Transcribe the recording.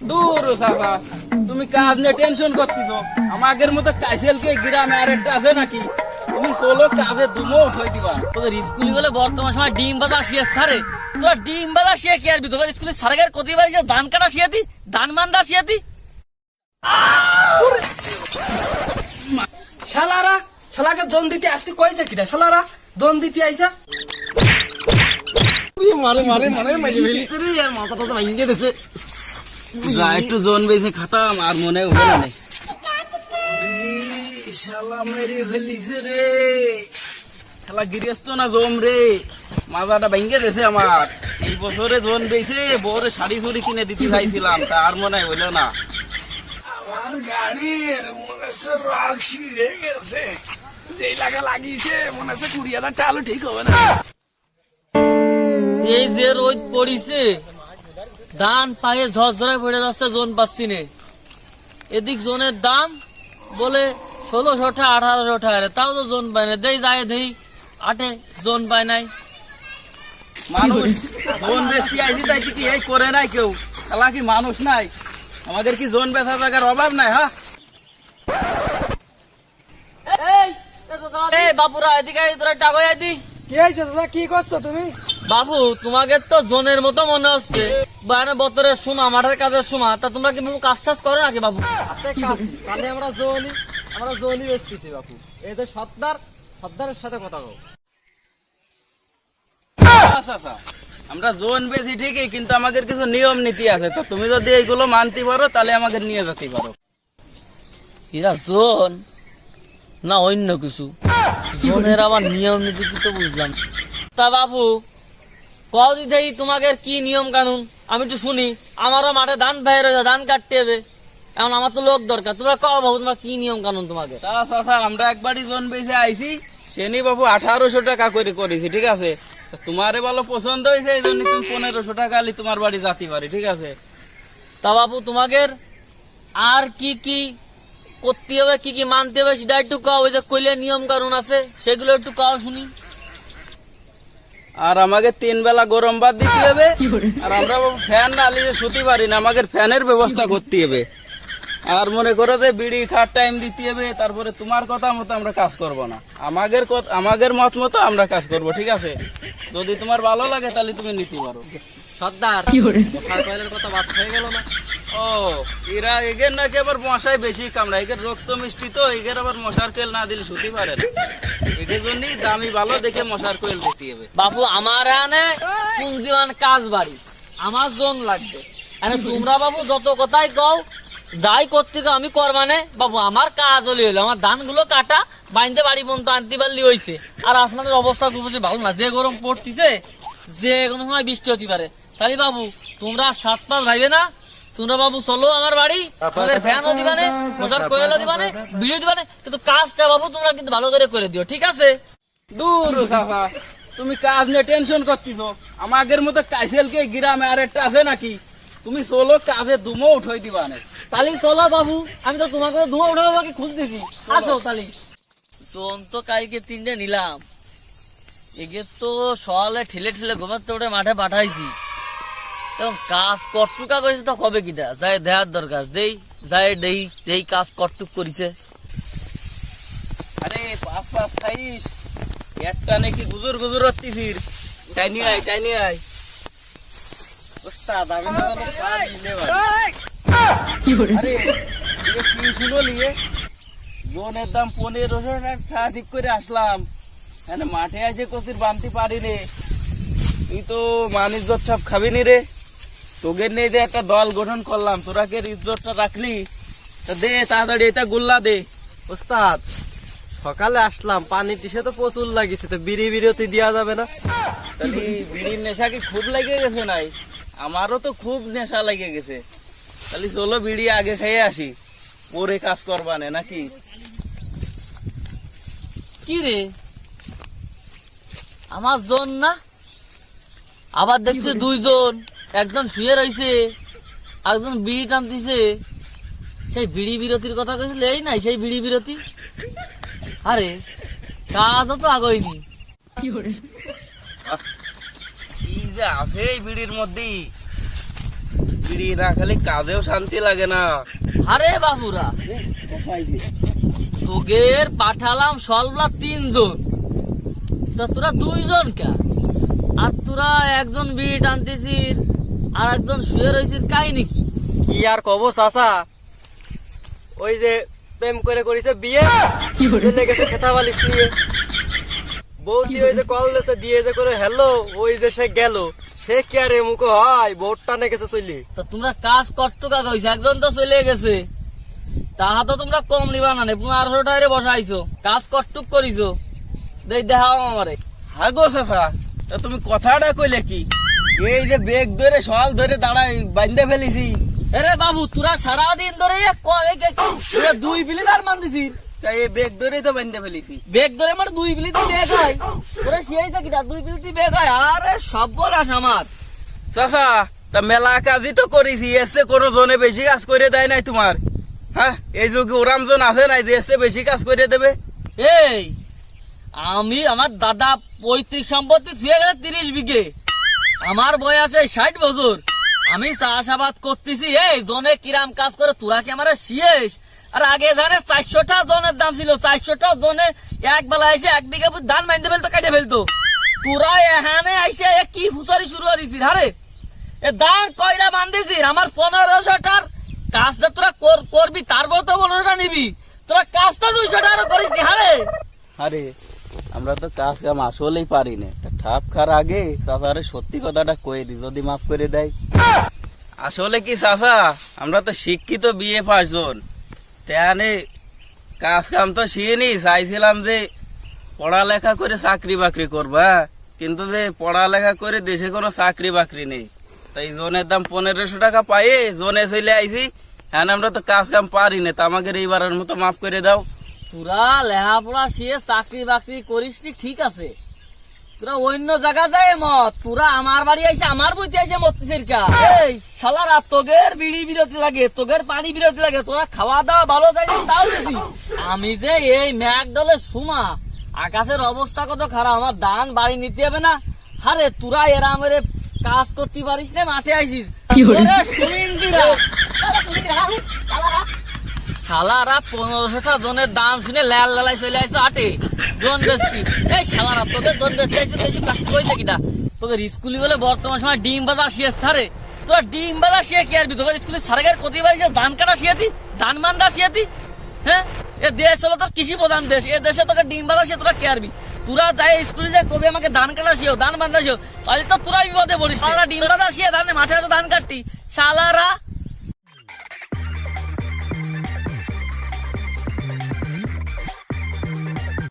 দূর সাফা, তুমি কাজ নিয়ে টেনশন করতেছো। আমাদের মতো কাইসেলকে গ্রামে আরেকটা আছে নাকি? তুমি সোলো কাজে দুমো উঠাই দিবা। তোদের স্কুলে বলে বর্তমান সময় ডিম বাজা শিয়ে সারে, তোরা ডিম বাজা শিয়ে কি আসবি? তোদের স্কুলে সারেগার কতি বাড়ি ধান কাটা শিয়ে দি, ধান মান্দা শিয়ে দি। শালারা শালাকে দন দিতে আসতে কইছে কিটা? শালারা দন দিতে আইসা মারে মারে মারে মারে ফেলিছে রে, আর মাথাটা তো ভাঙিয়ে দিয়েছে। যা একটু জোন বেশি খাতাম আর মনে হবে না। শালা মেরে ফেলিছে রে, শালা গৃহস্থ না জম রে, মাথাটা ভাঙিয়ে দিয়েছে আমার। এই বছরে জোন বেছে বউরে শাড়ি চুড়ি কিনে দিতে চাইছিলাম, তা আর মনে হইল না। আমার গাড়ির মনে হচ্ছে রাগ শিরে গেছে, যেই লাগা লাগিয়েছে মনে হচ্ছে 20,000 টাকা ঠিক হবে না। এই যে রোদ পড়িছে, ধান পায়ে ঝরঝরায় পড়ে যাচ্ছে, জোন পাচ্ছি নে। এদিক জোনের দাম বলে 1600 টাকা 1800 টাকা, তাও তো জোন পায় না। দেই যায় দেই 8 জোন পায় নাই। মানুষ জোন বেশি আইছি তাই কি এই করে নাই কেউ? শালা কি মানুষ নাই? আমাদের কি জোন বেচা জায়গার অভাব নাই? হ্যাঁ এই বাপুরা এদিকে আয়, তোরা টাকা দি। কি হইছে দাদা? কি করছো তুমি? বাবু তোমাকে তো জোনের মতো মনে হচ্ছে, বাইরে বতরের সময় মাঠের কাজের সময়, তা তোমরা কি বাবু কাজ টাজ করো নাকি বাবু? তাহলে আমরা জোনই বেচতেছি বাপু। এই যে সর্দারের সাথে কথা কও। আচ্ছা আচ্ছা, আমরা জোন বেশি ঠিকই, কিন্তু আমাদের কিছু নিয়ম নীতি আছে। তো তুমি যদি এইগুলো মানতে পারো তাহলে আমাদের নিয়ে যেতে পারো। এরা জোন না অন্য কিছু? জোনের আবার নিয়ম নীতি কি তো বুঝলাম। তা বাবু কও দিদি তোমাদের কি নিয়ম কানুন আমি একটু শুনি। আমারও মাঠে ধান বাইর হয়ে ধান কাটতে হবে, এখন আমার তো লোক দরকার। তোমরা কও বাবু তোমার কি নিয়ম কানুন তোমাকে? তা আচ্ছা, আমরা একবারই জোন বেশি আইছি, সেনি বাবু 1800 টাকা করে করেছি, ঠিক আছে? তা তোমারে ভালো পছন্দ হয়েছে, এই জন্য তুমি 1500 টাকা আলি তোমার বাড়ি যাতে পারি, ঠিক আছে? তা বাবু তোমাদের আর কি কি করতে হবে, কি কি মানতে হবে সেটা একটু কও। ওই যে কইলে নিয়ম কানুন আছে সেগুলো একটু কও শুনি। আর আমাকে 3 বেলা গরম ভাত দিতে হবে, আর আমরা ফ্যান না আলিয়ে শুতে পারি না, আমাদের ফ্যানের ব্যবস্থা করতে হবে। আর মনে করো যে বিড়ি খাওয়ার টাইম দিতে হবে। তারপরে তোমার কথা মতো আমরা কাজ করব না, আমাদের মত মতো আমরা কাজ করব, ঠিক আছে? যদি তোমার ভালো লাগে তাহলে তুমি নিতে পারো। সর্দার মশার কয়েলের কথা বাদ হয়ে গেল না? ও এরা এগের নাকি আবার মশায় বেশি কামড়ায়, এগের রক্ত মিষ্টি তো, এগের আবার মশার কোয়েল না দিলে শুতে পারে না। এগের জন্যই দামি ভালো দেখে মশার কোয়েল দিতে হবে। বাবু আমার এখানে পুঞ্জিমান কাজ বাড়ি, আমার জোন লাগবে। তোমরা বাবু যত কথাই কও যাই করতে গো আমি করবানে বাবু। আমার কাজ হলে হলো আমার ধান গুলো কাটা বাইন্দে বাড়ি পর্যন্ত আনতে পারলি হয়েছে। আর আসমানের অবস্থা খুব বেশি ভালো না, যে গরম পড়তিছে, যে কোনো সময় বৃষ্টি হতে পারে। তাহলে বাবু তোমরা 7-5 ভাইবে না, তোমরা বাবু চলো আমার বাড়ি, তোমাদের ফ্যানও দিবানে, মশার কোয়েলও দিবানে, বিড়িও দিবানে, কিন্তু কাজটা বাবু তোমরা কিন্তু ভালো করে দিও, ঠিক আছে? দূর সাফা, তুমি কাজ নিয়ে টেনশন করতেছো। আমাদের মতো কাইসেলকে গ্রামে আরেকটা আছে নাকি? তুমি চলো কাজে দুমো উঠাই দিবা না। তালি চলো বাবু, আমি তো তোমাকে ধোঁয়া উঠাবো কি খুঁজতেছি। আসো তালি। জোন তো কালকে 3টে নিলাম, এগে তো সকালে ঠেলে ঠেলে ঘুমাতে উঠে মাঠে পাঠাইছি। এবং কাজ কটটুকা করেছে তো কবে কিটা যাই দেখার দরকার, যেই যাই দেই কাজ কটটুক করেছে। আরে পাঁচ খাইস, একটা নাকি গুজর গুজর হচ্ছিস, টাইনি আয়। ওস্তাদ আমি তো কোনো কাজ নিতে পারি। আরে এ কি শুনো লিয়ে, জোনের দাম 1500 টাকা ঠিক করে আসলাম, মানে মাঠে আছে কচির বানতে পারিনি। তুই তো মান ইজ্জত সব খাবি নি রে, তোকে নিয়ে যে একটা দল গঠন করলাম, তোরা কে ইজ্জতটা রাখলি? তা দে তাড়াতাড়ি এটা গুল্লা দে। ওস্তাদ সকালে আসলাম, পানি টিসে তো প্রচুর লাগিছে, তো বিড়ি বিরতি দেওয়া যাবে না? তাহলে বিড়ির নেশা কি খুব লেগে গেছে? নাই, আমারও তো খুব নেশা লেগে গেছে। তাহলে চলো বিড়ি আগে খেয়ে আসি, পরে কাজ করবানে নাকি? কি রে আমার জোন না, আবার দেখছে 2 জন, একজন শুয়ে রয়েছে, একজন বিড়ি টানতেছে। সেই বিড়ি বিরতির কথা কইছিল, এই নাই সেই বিড়ি বিরতি। আরে কাজও তো আগইনি। কি যে আছে এই বিড়ির মধ্যে, বিড়ি না খালি কাজেও শান্তি লাগে না। আরে বাবুরা, তোগের পাঠালাম সলবলা 3 জন, তা তোরা 2 জন কে? আর তোরা একজন বিড়ি টানতেছিস আর একজন শুয়ে রয়েছিস, কাহিনী কি? কি আর কব চাচা, ওই যে প্রেম করে করেছে বিয়ে, চলে গেছে খেতা বালিশ নিয়ে। বৌদি ওই যে কল দিয়েছে দিয়ে যে করে হ্যালো, ওই যে সে গেল, সে কি আর এমুক হয়, বোট টানে গেছে চলে। তা তোমরা কাজ কট্টুকা কইছে, একজন তো চলে গেছে, তাহা তো তোমরা কম নিবা না, 1500 টাকা বসাইছো, কাজ কট্টুক করিছো, দেখাও আমারে। হ্যাঁ গো চাচা, তা তুমি কথাটা কইলে কি? এই যে বেগ ধরে সল ধরে দাঁড়াই বান্ধে ফেলেছি। আরে বাবু, তোরা সারাদিন ধরে 2 বিলিদার মান দিছিস, তাই এই বেগ ধরেই তো বান্ধে ফেলেছি। বেগ ধরে মানে 2 বিলিতি বেগ হয়, তোরা সেই থাকি 2 বিলিতি বেগ হয়। আরে সর্বনাশ আমার। চাচা, তা মেলা কাজই তো করেছি, এসে কোনো জনে বেশি কাজ করে দেয় নাই তোমার? হ্যাঁ, এই যুগে ওরাম জন আছে নাই যে এসে বেশি কাজ করে দেবে? এই আমি, আমার দাদা পৈতৃক সম্পত্তি ছুঁয়ে গেছে 30 বিঘে, আমার বয়স 60 বছর, আমি চাষাবাদ করতেছি। এই জনে কিরাম কাজ করে, তোরা কি আমার শিয়েস? আর আগে জানে 400টা জনের দাম ছিল, 400টা জনে এক বেলা এসে 1 বিঘা ধান মাইনতে ফেলতো, কেটে ফেলতো। তোরা এখানে এসে কি ফুসারি শুরু করেছিস? আরে এ ধান কয়টা বান্ধিছিস? আমার 1500টার কাজটা তোরা করবি, তারপর তো 15টা নিবি, তোরা কাজটা 200 টাকা করিস নি। হারে আরে আমরা তো কাজ কাম আসলেই পারি না, তা ঠাপ খার আগে চাচারে সত্যি কথাটা কয়ে দি, যদি মাফ করে দেয়। আসলে কি চাচা, আমরা তো শিক্ষিত বিয়ে 5 জন, তেনে কাজ কাম তো শিখিনি, চাইছিলাম যে পড়ালেখা করে চাকরি বাকরি করবা, কিন্তু যে পড়ালেখা করে দেশে কোনো চাকরি বাকরি নেই, তাই জনের দাম 1500 টাকা পাইয়ে জনে চলে আইছি। হ্যাঁ, আমরা তো কাজ কাম পারি না, তা আমাকে এইবারের মতো মাফ করে দাও। তোরা লেহাপড়া শিয়ে চাকরি বাকরি করিস নি, ঠিক আছে, তোরা অন্য জায়গা যায় মত, তোরা আমার বাড়ি এসে আমার বইতে এসে মরতেছিস কা? এই শালারা, তোগের বিড়ি বিরতি লাগে, তোগের পানি বিরতি লাগে, তোরা খাওয়া দাওয়া ভালো যায় তাও দিছি। আমি যে এই ম্যাকডলের সুমা, আকাশের অবস্থা কত খারাপ, আমার দান বাড়ি নিতে হবে না? আরে তোরা এরা আমার কাজ করতে পারিস না, মাঠে আইসিস। ওরে সুমিন্দিরা, শালারা 1500টা জনের দাম শুনে লাল লালাই চলে আইসো আটে জন বেস্তি। এই শালারা, তোদের জন বেস্তি আইসো, দেশে প্লাস্টিক হয়েছে কিনা? তোদের স্কুলে বলে বর্তমান সময় ডিম বাজা শিয়ে সারে, তোরা ডিম বাজা শিয়ে কি আরবি? তোদের স্কুলে সারেগের প্রতিবার ধান কাটা শিয়ে দি, ধান মান্দা শিয়ে দি। হ্যাঁ, এ দেশ হলো তোর কৃষি প্রধান দেশ, এ দেশে তোকে ডিম বাজা শিয়ে তোরা কে আরবি? তোরা যাই স্কুলে যায় কবি আমাকে ধান কাটা শিও, ধান বান্ধা শিও, তাহলে তো তোরা বিপদে পড়িস। শালারা ডিম বাজা শিয়ে ধান মাঠে ধান কাটতি, শালারা